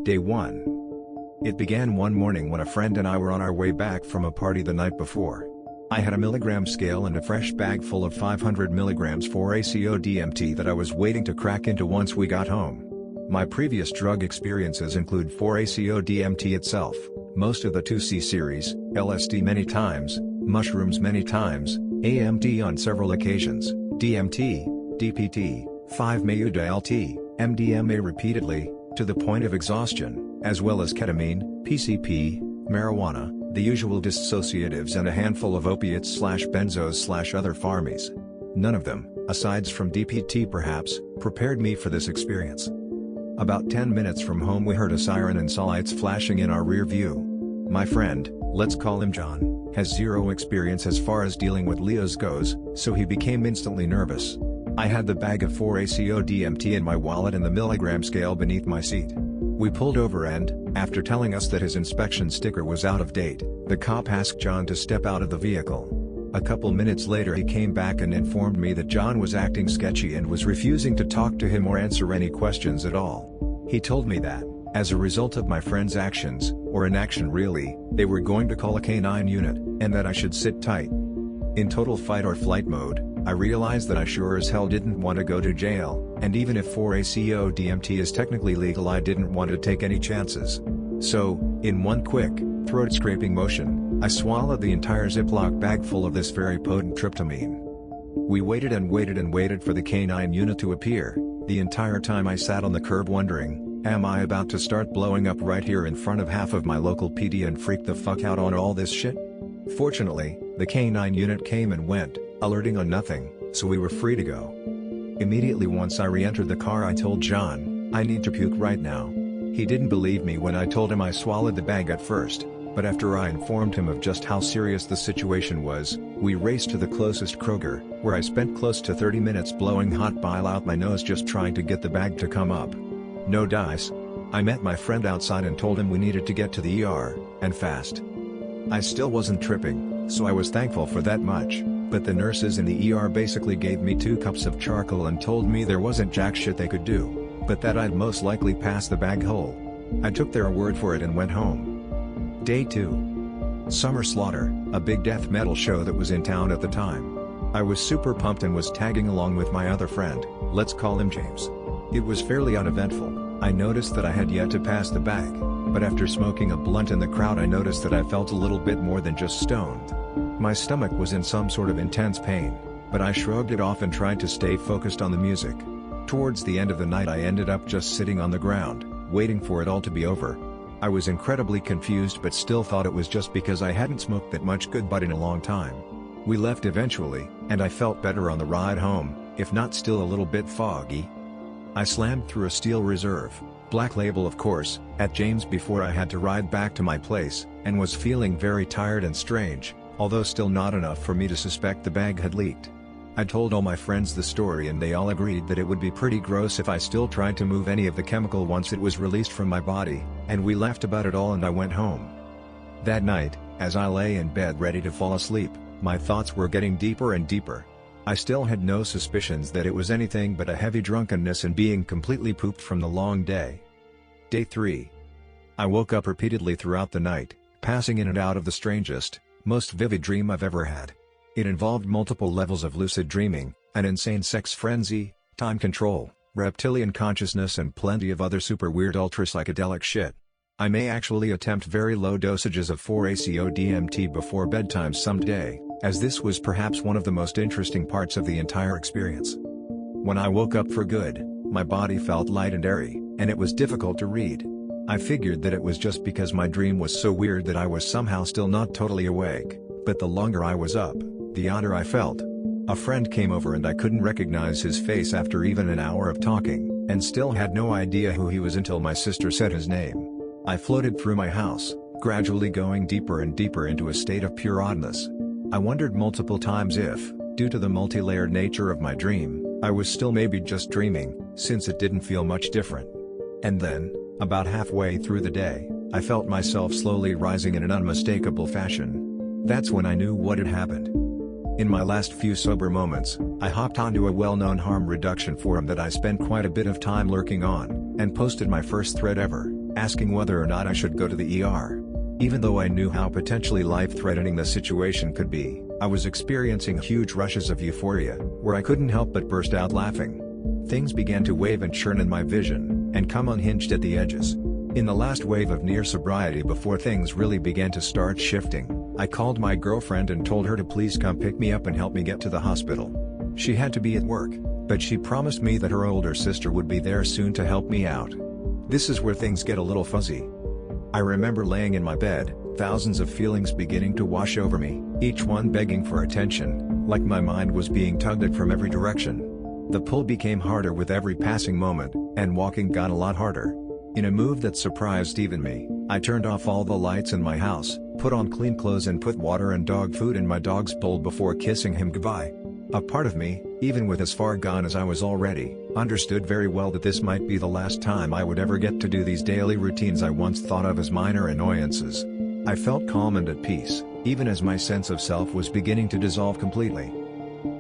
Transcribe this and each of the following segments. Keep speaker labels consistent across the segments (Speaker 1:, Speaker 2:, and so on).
Speaker 1: Day 1. It began one morning when a friend and I were on our way back from a party the night before. I had a milligram scale and a fresh bag full of 500 milligrams 4-ACO DMT that I was waiting to crack into once we got home. My previous drug experiences include 4-ACO DMT itself, most of the 2C series, LSD many times, mushrooms many times, AMT on several occasions, DMT, DPT, 5-MeO-DLT, MDMA repeatedly, to the point of exhaustion, as well as ketamine, PCP, marijuana, the usual dissociatives and a handful of opiates/benzos/other pharmies. None of them, aside from DPT perhaps, prepared me for this experience. About 10 minutes from home we heard a siren and saw lights flashing in our rear view. My friend, let's call him John, has zero experience as far as dealing with Leos goes, so he became instantly nervous. I had the bag of 4-ACO DMT in my wallet and the milligram scale beneath my seat. We pulled over and, after telling us that his inspection sticker was out of date, the cop asked John to step out of the vehicle. A couple minutes later he came back and informed me that John was acting sketchy and was refusing to talk to him or answer any questions at all. He told me that, as a result of my friend's actions, or inaction really, they were going to call a canine unit, and that I should sit tight. In total fight or flight mode, I realized that I sure as hell didn't want to go to jail, and even if 4-ACO DMT is technically legal I didn't want to take any chances. So, in one quick, throat-scraping motion, I swallowed the entire Ziploc bag full of this very potent tryptamine. We waited and waited and waited for the canine unit to appear. The entire time I sat on the curb wondering, am I about to start blowing up right here in front of half of my local PD and freak the fuck out on all this shit? Fortunately, the canine unit came and went, alerting on nothing, so we were free to go. Immediately once I re-entered the car I told John, I need to puke right now. He didn't believe me when I told him I swallowed the bag at first, but after I informed him of just how serious the situation was, we raced to the closest Kroger, where I spent close to 30 minutes blowing hot bile out my nose just trying to get the bag to come up. No dice. I met my friend outside and told him we needed to get to the ER, and fast. I still wasn't tripping, so I was thankful for that much, but the nurses in the ER basically gave me 2 cups of charcoal and told me there wasn't jack shit they could do, but that I'd most likely pass the bag whole. I took their word for it and went home. Day 2. Summer Slaughter, a big death metal show that was in town at the time. I was super pumped and was tagging along with my other friend, let's call him James. It was fairly uneventful. I noticed that I had yet to pass the bag, but after smoking a blunt in the crowd I noticed that I felt a little bit more than just stoned. My stomach was in some sort of intense pain, but I shrugged it off and tried to stay focused on the music. Towards the end of the night I ended up just sitting on the ground, waiting for it all to be over. I was incredibly confused but still thought it was just because I hadn't smoked that much good bud in a long time. We left eventually, and I felt better on the ride home, if not still a little bit foggy. I slammed through a Steel Reserve, Black Label of course, at James before I had to ride back to my place, and was feeling very tired and strange, although still not enough for me to suspect the bag had leaked. I told all my friends the story and they all agreed that it would be pretty gross if I still tried to move any of the chemical once it was released from my body, and we laughed about it all and I went home. That night, as I lay in bed ready to fall asleep, my thoughts were getting deeper and deeper. I still had no suspicions that it was anything but a heavy drunkenness and being completely pooped from the long day. Day 3. I woke up repeatedly throughout the night, passing in and out of the strangest, most vivid dream I've ever had. It involved multiple levels of lucid dreaming, an insane sex frenzy, time control, reptilian consciousness and plenty of other super weird ultra psychedelic shit. I may actually attempt very low dosages of 4-ACO DMT before bedtime someday, as this was perhaps one of the most interesting parts of the entire experience. When I woke up for good, my body felt light and airy, and it was difficult to read. I figured that it was just because my dream was so weird that I was somehow still not totally awake, but the longer I was up, the odder I felt. A friend came over and I couldn't recognize his face after even an hour of talking, and still had no idea who he was until my sister said his name. I floated through my house, gradually going deeper and deeper into a state of pure oddness. I wondered multiple times if, due to the multi-layered nature of my dream, I was still maybe just dreaming, since it didn't feel much different. And then, about halfway through the day, I felt myself slowly rising in an unmistakable fashion. That's when I knew what had happened. In my last few sober moments, I hopped onto a well-known harm reduction forum that I spent quite a bit of time lurking on, and posted my first thread ever. asking whether or not I should go to the ER. Even though I knew how potentially life-threatening the situation could be, I was experiencing huge rushes of euphoria, where I couldn't help but burst out laughing. Things began to wave and churn in my vision, and come unhinged at the edges. In the last wave of near sobriety before things really began to start shifting, I called my girlfriend and told her to please come pick me up and help me get to the hospital. She had to be at work, but she promised me that her older sister would be there soon to help me out. This is where things get a little fuzzy. I remember laying in my bed, thousands of feelings beginning to wash over me, each one begging for attention, like my mind was being tugged at from every direction. The pull became harder with every passing moment, and walking got a lot harder. In a move that surprised even me, I turned off all the lights in my house, put on clean clothes and put water and dog food in my dog's bowl before kissing him goodbye. A part of me, even with as far gone as I was already, understood very well that this might be the last time I would ever get to do these daily routines I once thought of as minor annoyances. I felt calm and at peace, even as my sense of self was beginning to dissolve completely.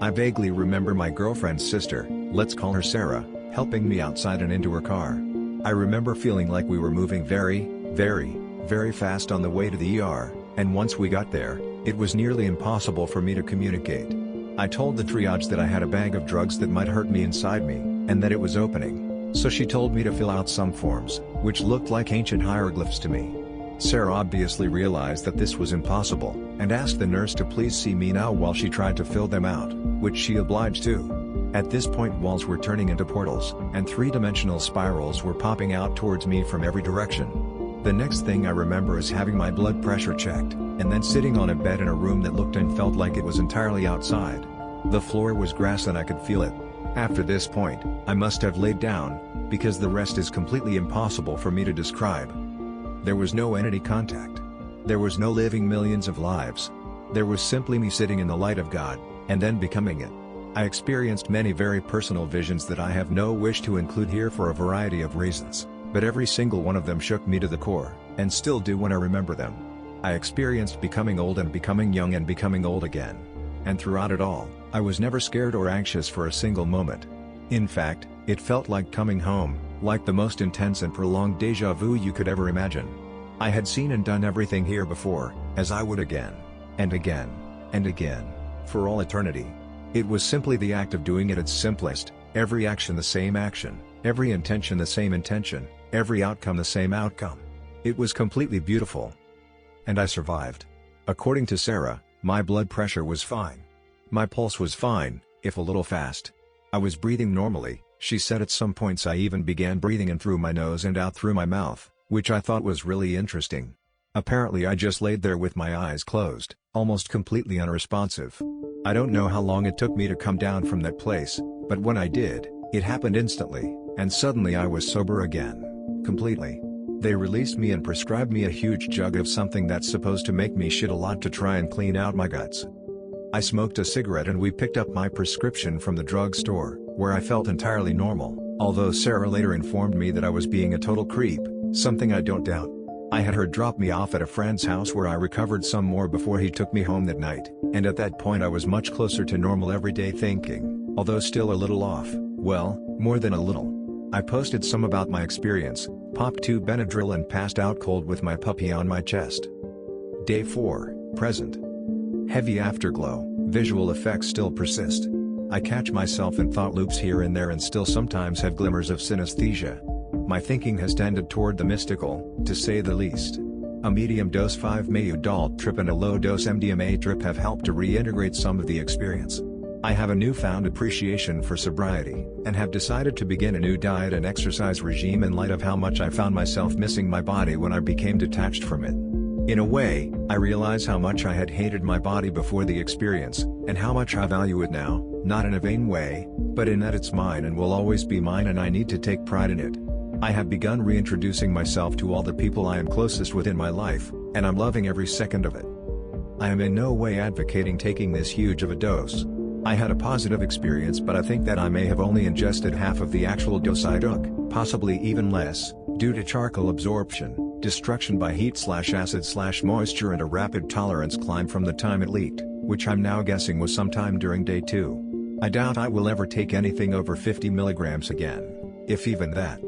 Speaker 1: I vaguely remember my girlfriend's sister, let's call her Sarah, helping me outside and into her car. I remember feeling like we were moving very, very fast on the way to the ER, and once we got there, it was nearly impossible for me to communicate. I told the triage that I had a bag of drugs that might hurt me inside me, and that it was opening, so she told me to fill out some forms, which looked like ancient hieroglyphs to me. Sarah obviously realized that this was impossible, and asked the nurse to please see me now while she tried to fill them out, which she obliged to. At this point walls were turning into portals, and three-dimensional spirals were popping out towards me from every direction. The next thing I remember is having my blood pressure checked, and then sitting on a bed in a room that looked and felt like it was entirely outside. The floor was grass and I could feel it. After this point, I must have laid down, because the rest is completely impossible for me to describe. There was no entity contact. There was no living millions of lives. There was simply me sitting in the light of God, and then becoming it. I experienced many very personal visions that I have no wish to include here for a variety of reasons, but every single one of them shook me to the core, and still do when I remember them. I experienced becoming old and becoming young and becoming old again. And throughout it all, I was never scared or anxious for a single moment. In fact, it felt like coming home, like the most intense and prolonged déjà vu you could ever imagine. I had seen and done everything here before, as I would again, and again, and again, for all eternity. It was simply the act of doing it at its simplest, every action the same action, every intention the same intention, every outcome the same outcome. It was completely beautiful. And I survived. According to Sarah, my blood pressure was fine. My pulse was fine, if a little fast. I was breathing normally. She said at some points I even began breathing in through my nose and out through my mouth, which I thought was really interesting. Apparently I just laid there with my eyes closed, almost completely unresponsive. I don't know how long it took me to come down from that place, but when I did, it happened instantly, and suddenly I was sober again. Completely. They released me and prescribed me a huge jug of something that's supposed to make me shit a lot to try and clean out my guts. I smoked a cigarette and we picked up my prescription from the drugstore, where I felt entirely normal, although Sarah later informed me that I was being a total creep, something I don't doubt. I had her drop me off at a friend's house where I recovered some more before he took me home that night, and at that point I was much closer to normal everyday thinking, although still a little off, well, more than a little. I posted some about my experience, popped 2 Benadryl and passed out cold with my puppy on my chest. Day 4, present. Heavy afterglow, visual effects still persist. I catch myself in thought loops here and there and still sometimes have glimmers of synesthesia. My thinking has tended toward the mystical, to say the least. A medium-dose 5-MeO trip and a low-dose MDMA trip have helped to reintegrate some of the experience. I have a newfound appreciation for sobriety, and have decided to begin a new diet and exercise regime in light of how much I found myself missing my body when I became detached from it. In a way, I realize how much I had hated my body before the experience, and how much I value it now, not in a vain way, but in that it's mine and will always be mine and I need to take pride in it. I have begun reintroducing myself to all the people I am closest with in my life, and I'm loving every second of it. I am in no way advocating taking this huge of a dose. I had a positive experience, but I think that I may have only ingested half of the actual dose I took, possibly even less, due to charcoal absorption, destruction by heat/acid/moisture and a rapid tolerance climb from the time it leaked, which I'm now guessing was sometime during day 2. I doubt I will ever take anything over 50 milligrams again, if even that.